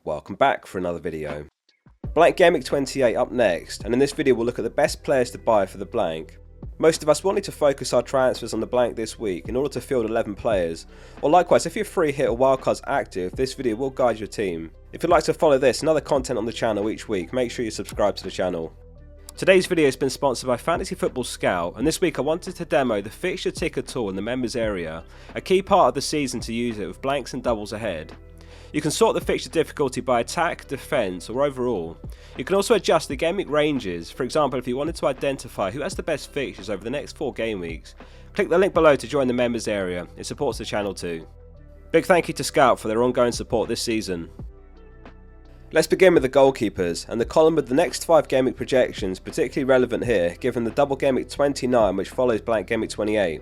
Welcome back for another video. Blank Gameweek 28 up next, and in this video we'll look at the best players to buy for the blank. Most of us will need to focus our transfers on the blank this week in order to field 11 players, or likewise if your free hit or wildcards active, this video will guide your team. If you'd like to follow this and other content on the channel each week, make sure you subscribe to the channel. Today's video has been sponsored by Fantasy Football Scout, and this week I wanted to demo the fixture ticker tool in the members area, a key part of the season to use it with blanks and doubles ahead. You can sort the fixture difficulty by attack, defence or overall. You can also adjust the game week ranges, for example if you wanted to identify who has the best fixtures over the next 4 game weeks. Click the link below to join the members area, it supports the channel too. Big thank you to Scout for their ongoing support this season. Let's begin with the goalkeepers, and the column with the next 5 game week projections particularly relevant here given the double game week 29 which follows blank game week 28.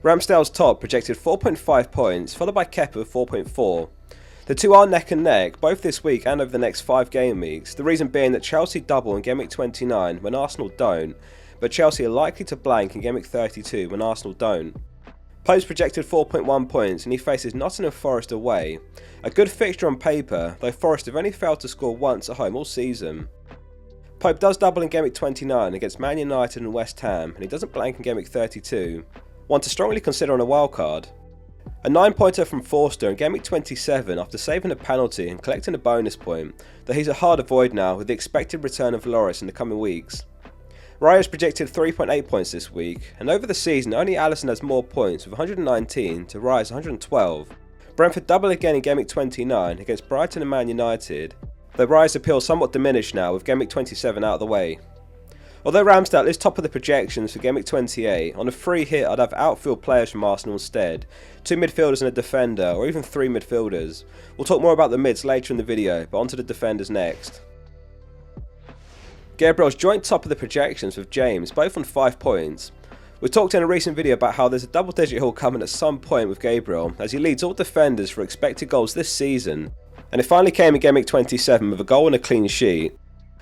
Ramsdale's top projected 4.5 points, followed by Kepa with 4.4. The two are neck and neck, both this week and over the next 5 game weeks, the reason being that Chelsea double in game week 29 when Arsenal don't, but Chelsea are likely to blank in game week 32 when Arsenal don't. Pope's projected 4.1 points and he faces Nottingham Forest away. A good fixture on paper, though Forest have only failed to score once at home all season. Pope does double in game week 29 against Man United and West Ham, and he doesn't blank in game week 32. One to strongly consider on a wildcard. A 9-pointer from Forster in game week 27 after saving a penalty and collecting a bonus point, though he's a hard avoid now with the expected return of Lloris in the coming weeks. Raya's projected 3.8 points this week, and over the season only Alisson has more points with 119 to Raya's 112. Brentford double again in game week 29 against Brighton and Man United, though Raya's appeal somewhat diminished now with game week 27 out of the way. Although Ramsdale is top of the projections for game week 28, on a free hit I'd have outfield players from Arsenal instead, 2 midfielders and a defender, or even 3 midfielders. We'll talk more about the mids later in the video, but onto the defenders next. Gabriel's joint top of the projections with James, both on 5 points. We talked in a recent video about how there's a double digit haul coming at some point with Gabriel, as he leads all defenders for expected goals this season, and it finally came in game week 27 with a goal and a clean sheet.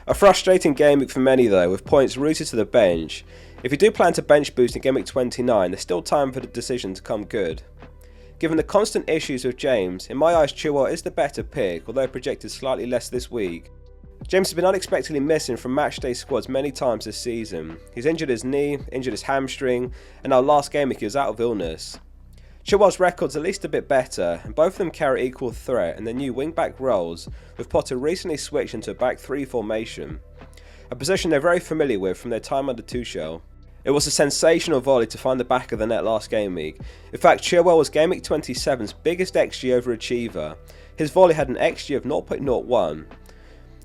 A frustrating game week for many though, with points rooted to the bench. If you do plan to bench boost in game week 29, there's still time for the decision to come good. Given the constant issues with James, in my eyes Chilwell is the better pick, although projected slightly less this week. James has been unexpectedly missing from matchday squads many times this season. He's injured his knee, injured his hamstring, and now last game week he was out of illness. Chilwell's record's at least a bit better, and both of them carry equal threat in their new wing-back roles, with Potter recently switched into a back 3 formation, a position they're very familiar with from their time under Tuchel. It was a sensational volley to find the back of the net last game week. In fact, Chilwell was game week 27's biggest XG overachiever. His volley had an XG of 0.01.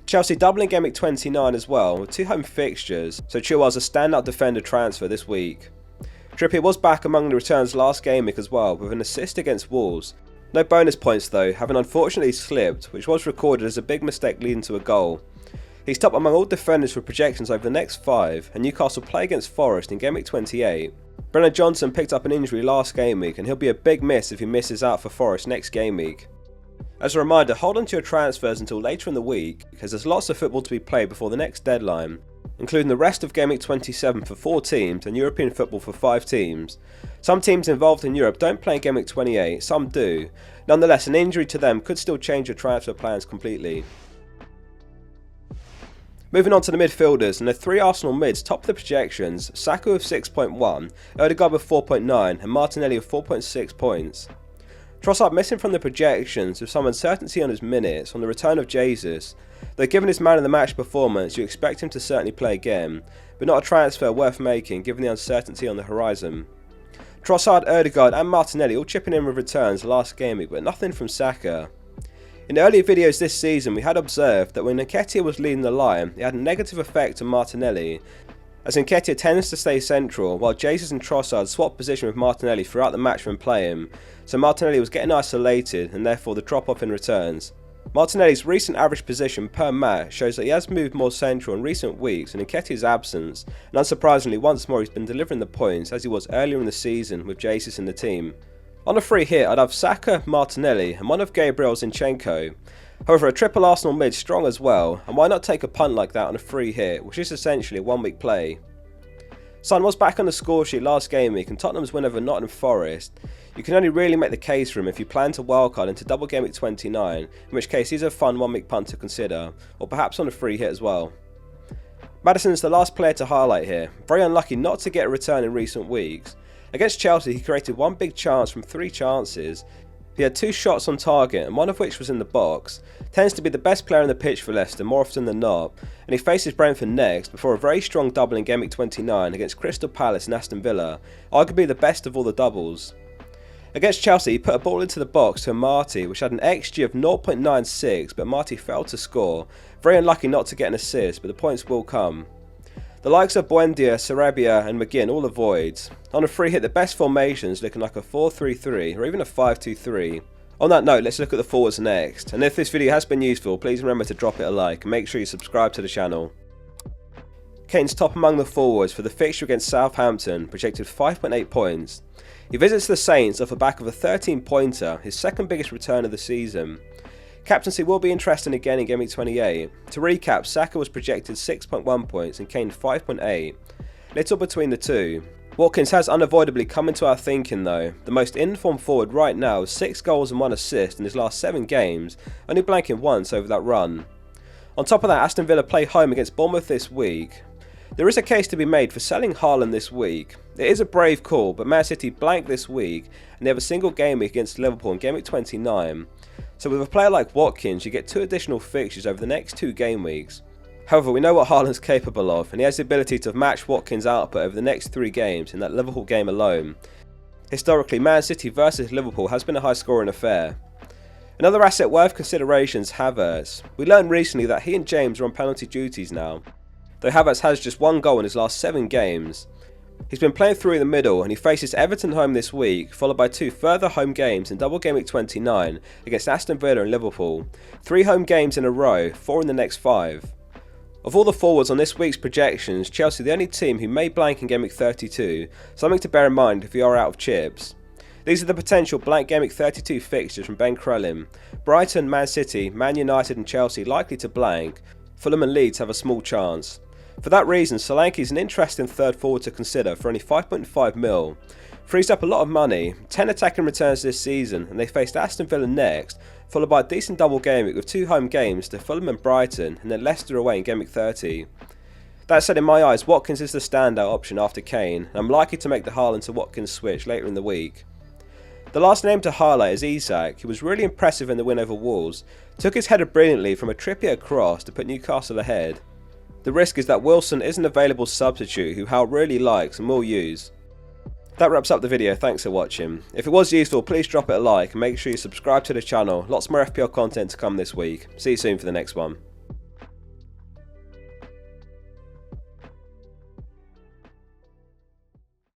Chelsea doubling game week 29 as well, with 2 home fixtures, so Chilwell's a standout defender transfer this week. Trippier was back among the returns last game week as well, with an assist against Wolves. No bonus points though, having unfortunately slipped, which was recorded as a big mistake leading to a goal. He's top among all defenders for projections over the next 5, and Newcastle play against Forest in game week 28. Brennan Johnson picked up an injury last game week, and he'll be a big miss if he misses out for Forest next game week. As a reminder, hold on to your transfers until later in the week, because there's lots of football to be played before the next deadline, including the rest of game week 27 for 4 teams and European football for 5 teams. Some teams involved in Europe don't play in game week 28, some do. Nonetheless, an injury to them could still change your transfer plans completely. Moving on to the midfielders, and the 3 Arsenal mids top of the projections, Saka with 6.1, Odegaard with 4.9 and Martinelli with 4.6 points. Trossard missing from the projections with some uncertainty on his minutes on the return of Jesus, though given his man of the match performance you expect him to certainly play again, but not a transfer worth making given the uncertainty on the horizon. Trossard, Odegaard and Martinelli all chipping in with returns last game week, but nothing from Saka. In earlier videos this season we had observed that when Nketiah was leading the line it had a negative effect on Martinelli, as Nketiah tends to stay central while Jesus and Trossard swapped position with Martinelli throughout the match when playing, so Martinelli was getting isolated and therefore the drop off in returns. Martinelli's recent average position per match shows that he has moved more central in recent weeks in Nketiah's absence, and unsurprisingly once more he's been delivering the points as he was earlier in the season with Jesus in the team. On a free hit I'd have Saka, Martinelli and one of Gabriel's Zinchenko. However, a triple Arsenal mid strong as well, and why not take a punt like that on a free hit, which is essentially a 1 week play. Son was back on the score sheet last game week and Tottenham's win over Nottingham Forest. You can only really make the case for him if you plan to wildcard into double game week 29, in which case he's a fun 1 week punt to consider, or perhaps on a free hit as well. Maddison's the last player to highlight here, very unlucky not to get a return in recent weeks. Against Chelsea he created one big chance from 3 chances. He had 2 shots on target and one of which was in the box. Tends to be the best player on the pitch for Leicester more often than not, and he faces Brentford next before a very strong double in game week 29 against Crystal Palace and Aston Villa, arguably the best of all the doubles. Against Chelsea he put a ball into the box to Marty which had an XG of 0.96, but Marty failed to score. Very unlucky not to get an assist, but the points will come. The likes of Buendia, Sarabia and McGinn all avoid. On a free hit the best formations looking like a 4-3-3 or even a 5-2-3. On that note, let's look at the forwards next, and if this video has been useful please remember to drop it a like and make sure you subscribe to the channel. Kane's top among the forwards for the fixture against Southampton, projected 5.8 points. He visits the Saints off the back of a 13-pointer, his second biggest return of the season. Captaincy will be interesting again in game week 28. To recap, Saka was projected 6.1 points and Kane 5.8. Little between the two. Watkins has unavoidably come into our thinking though. The most in-form forward right now is 6 goals and 1 assist in his last 7 games, only blanking once over that run. On top of that, Aston Villa play home against Bournemouth this week. There is a case to be made for selling Haaland this week. It is a brave call, but Man City blank this week and they have a single game week against Liverpool in game week 29. So with a player like Watkins you get 2 additional fixtures over the next 2 game weeks. However, we know what Haaland's capable of and he has the ability to match Watkins' output over the next 3 games in that Liverpool game alone. Historically, Man City versus Liverpool has been a high scoring affair. Another asset worth consideration is Havertz. We learned recently that he and James are on penalty duties now, though Havertz has just 1 goal in his last 7 games. He's been playing through the middle and he faces Everton home this week, followed by 2 further home games in double game week 29 against Aston Villa and Liverpool. 3 home games in a row, 4 in the next 5. Of all the forwards on this week's projections, Chelsea are the only team who may blank in game week 32, something to bear in mind if you are out of chips. These are the potential blank game week 32 fixtures from Ben Crellin. Brighton, Man City, Man United and Chelsea likely to blank. Fulham and Leeds have a small chance. For that reason, Solanke is an interesting third forward to consider for only 5.5 mil. Frees up a lot of money, 10 attacking returns this season, and they faced Aston Villa next, followed by a decent double game week with 2 home games to Fulham and Brighton, and then Leicester away in game week 30. That said, in my eyes, Watkins is the standout option after Kane, and I'm likely to make the Haaland to Watkins switch later in the week. The last name to highlight is Isak, who was really impressive in the win over Wolves, took his header brilliantly from a Trippier cross to put Newcastle ahead. The risk is that Wilson is an available substitute who Hal really likes and will use. That wraps up the video, thanks for watching. If it was useful, please drop it a like and make sure you subscribe to the channel. Lots more FPL content to come this week. See you soon for the next one.